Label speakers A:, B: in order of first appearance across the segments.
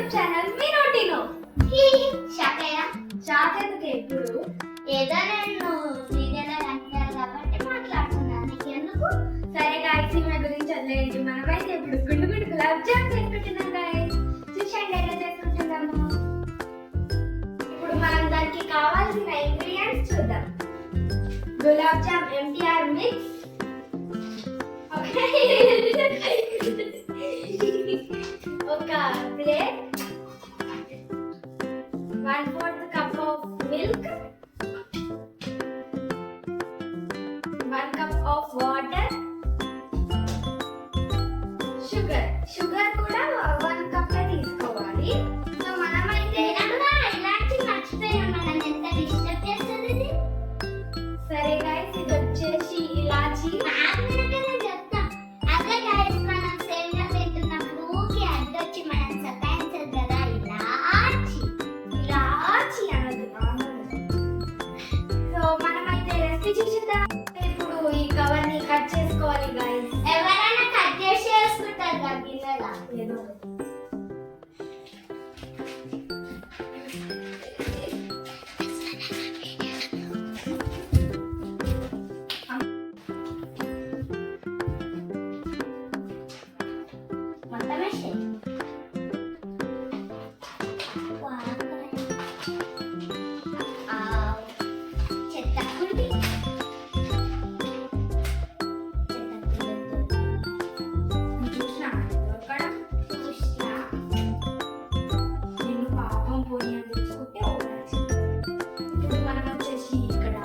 A: YouTube channel మీ నోటినో shock ఎందుకు ఇప్పుడు
B: ఏదో నేను వీడియోలో కనిపించాలి కాబట్టి మాట్లాడుతున్నాను. నీకెందుకు?
A: సరే గాయస్ ఈమె గురించి వదిలేయండి. మనమైతే ఇప్పుడు గుండు గుండు గులాబ్ జామ్ చేసుకుంటున్నాం గాయస్. చూసండి ఎలా చేసుకుంటున్నాము. ఇప్పుడు మనం దానికి కావాల్సిన ఇంగ్రీడియంట్స్ చూద్దాం. గులాబ్ జామ్ ఎంటీఆర్ మిక్స్, ఒక plate, 1/4 cup of milk, 1 cup of water, sugar కూడా 1 కప్ తీసుకోవాలి. సో మనమైతే
B: ఇలాంటి మర్చిపోయాం. మనం ఎంత డిస్టర్బ్ చేస్తుంది ఇది.
A: సరే గైస్ ఇది వచ్చేసి ఇలాచి.
B: నేను చెప్తా. అదే గైస్ మనం సేమియా తింటున్నప్పుడు ఊకి అడ్డొచ్చి మనం సతాయించదు కదా.
A: ఇలాచి అన్నది. సో మనమైతే రెసిపీ చూసిద్దాం. ఇప్పుడు ఈ కవర్ ని కట్ చేసుకోవాలి గైస్.
B: ఎవరైనా కట్ చేసి వేసుకుంటారు కదా గిన్నెలా.
A: ఏదో
B: మొత్తం వేసి చెత్తకుండి
A: చూసినా దొరకడం. నేను పాపం పోనీ అని తెలుసుకుంటే ఇప్పుడు మనం వచ్చేసి ఇక్కడ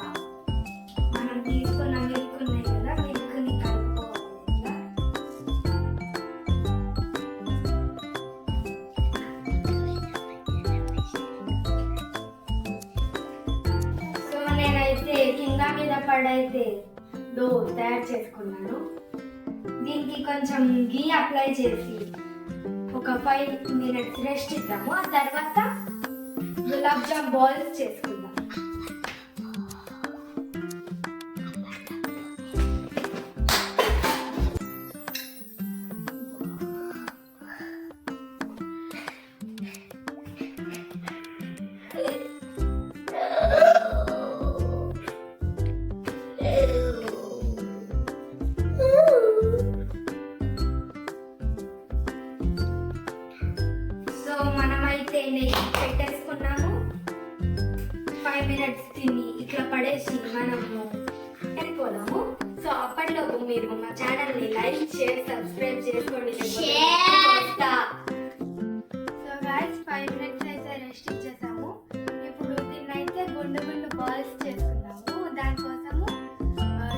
A: మనం తీసుకున్న మిల్క్ ఉన్నాయి కదా, మిల్క్ ని కలుపుకోవాలి ఇట్లా. సో నేనైతే కింద మీద పడైతే డో తయారు చేసుకున్నాను. దీనికి కొంచెం గీ అప్లై చేసి ఒక 5 minutes రెస్ట్ ఇద్దాము. ఆ తర్వాత గులాబ్ జామ్ బాల్స్ చేసుకుందాం. సో మనమైతే నెయ్యి పెట్టేసుకున్నాము. 5 minutes తిని ఇట్లా పడేసి మనము వెళ్ళిపోదాము. సో అప్పటిలోపు మీరు మా ఛానల్ ని లైక్, షేర్, సబ్స్క్రైబ్ చేసుకోండి. సో గైస్ 5 minutes అయితే రెస్ట్ ఇచ్చేసాము. ఇప్పుడు దీన్నైతే గుండు గుండు బాల్స్ చేసుకున్నాము. దానికోసము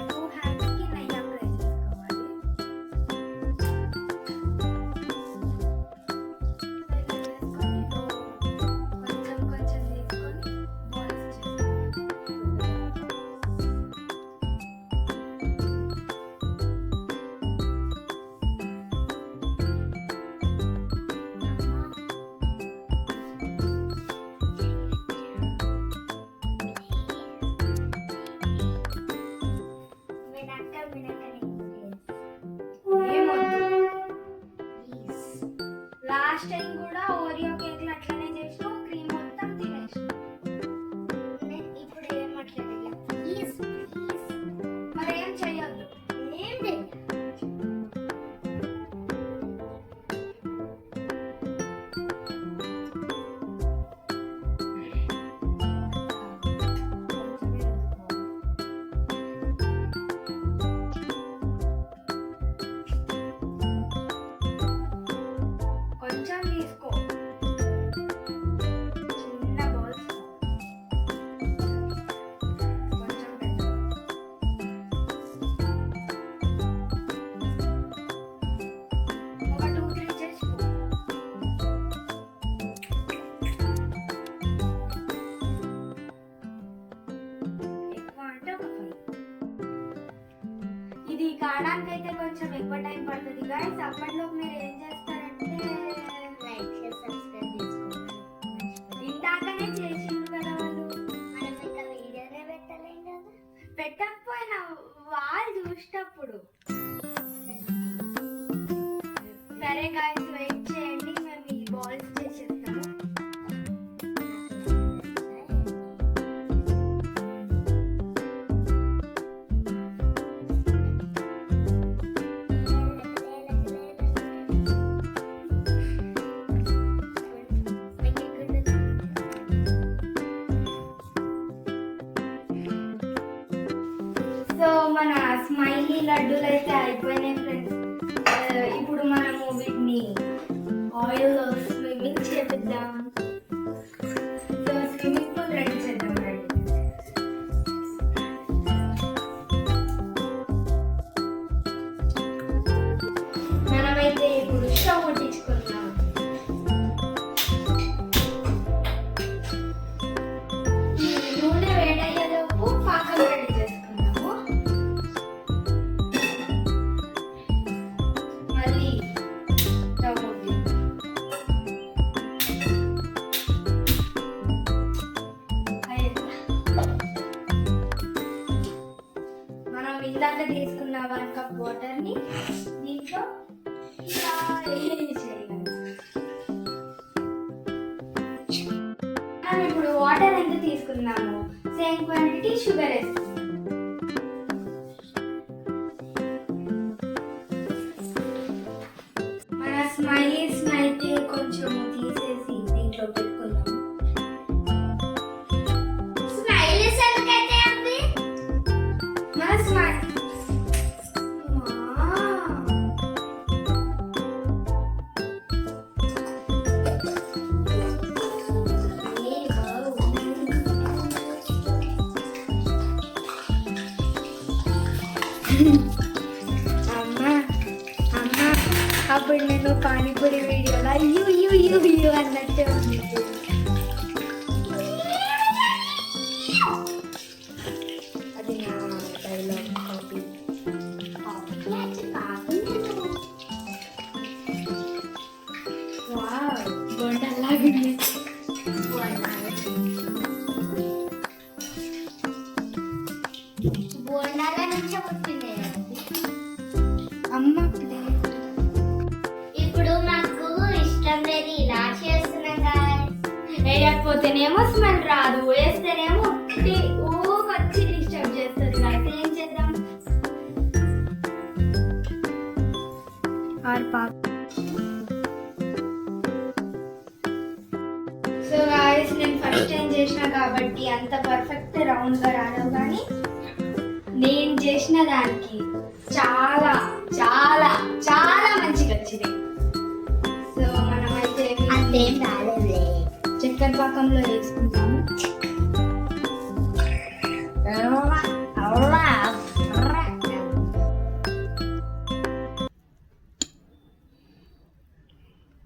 A: 2 hands కి నెయ్యి అప్లై చేసుకోవాలి. కొంచెం కొంచెం తీసుకొని బాల్స్ లాస్ట్ టైం కూడా ఓరియో కేక్ అట్లనే చేసినాం. క్రీమ్ మొత్తం తినేసినాం.
B: ఇప్పుడు ఏం మాట్లాడాలి?
A: మరి ఏం చెయ్యొద్దు.
B: ఏం లేదు.
A: కొంచెం తీసుకో. చిన్న బాల్స్ కొంచెం పెద్ద. ఒక 2-3 చేసుకో. ఎక్కువ అంటే ఒక 5. ఇది కావడానికి అయితే కొంచెం ఎక్కువ టైం పడుతుంది గాయస్. అప్పట్లో మీరు ఏం చేస్తారంటే
B: లైక్ చేసి సబ్స్క్రైబ్ చేసుకోండి.
A: ఇందాకనే చేసిండ్రు కదా వాళ్ళు.
B: మనం ఇంకా వీడియోనే పెట్టలేం కదా.
A: పెట్టకపోయినా వాళ్ళు చూసేటప్పుడు. సరే గాయస్ వెయిట్ చేయండి, మేము ఈ బాల్స్ చేసేస్తాం. లడ్డూలు అయితే అయిపోయినాయి ఫ్రెండ్స్. ఇప్పుడు మనము వీటిని ఆయిల్లో స్విమ్మింగ్ చేపిద్దాం. సో స్విమ్మింగ్ పూల్ రెడీ చేద్దాం. రెడీ. మనమైతే ఇప్పుడు స్టవ్ ముట్టించుకుందాం. ఈ నూనె వేడయ్యేలోపు పాకం రెడీ చేసుకుందాము. మళ్ళీ స్టవ్ ముట్టిద్దాం. మనం ఇందాక తీసుకున్న 1 కప్ వాటర్ని దీంట్లో ఇలా వేసేయాలి. మనం ఇప్పుడు వాటర్ ఎంత తీసుకున్నాము సేమ్ క్వాంటిటీ షుగర్ వేసుకుందాం. మన స్మైలీస్ అయితే కొంచెం తీసేసి దీంట్లో పెట్టుకుందాం.
B: స్మైలీస్ ఎందుకైతే అవి?
A: మన స్మైల్ అమ్మా అమ్మా అప్పుడు నేను పానీపూరి వీడియోలో అయ్యో అయ్యో అయ్యో అయ్యో అన్నట్టే ఉంది. అది నా డైలాగ్ కాపీ. వావ్ బొండలాగుంది.
B: బోండాల నుంచి పుట్టింది.
A: అమ్మ ప్లేట్.
B: ఇప్పుడు మాకు ఇష్టం లేదు ఇలా చేస్తున్నాం guys.
A: వేయకపోతేనేమో స్మెల్ రాదు, వేస్తేనేమో ఊకొచ్చి డిస్టర్బ్ చేస్తుంది. అయితే ఏం చేద్దాం? సో గాయస్ నేను ఫస్ట్ టైం చేసిన కాబట్టి అంత పర్ఫెక్ట్ రౌండ్ గా రాలేవు, కానీ నేను చేసిన దానికి చాలా చాలా చాలా మంచిగా వచ్చింది. సో మనమైతే
B: అంతేం రాలేదులే.
A: చక్కెర పాకంలో వేసుకుంటాము.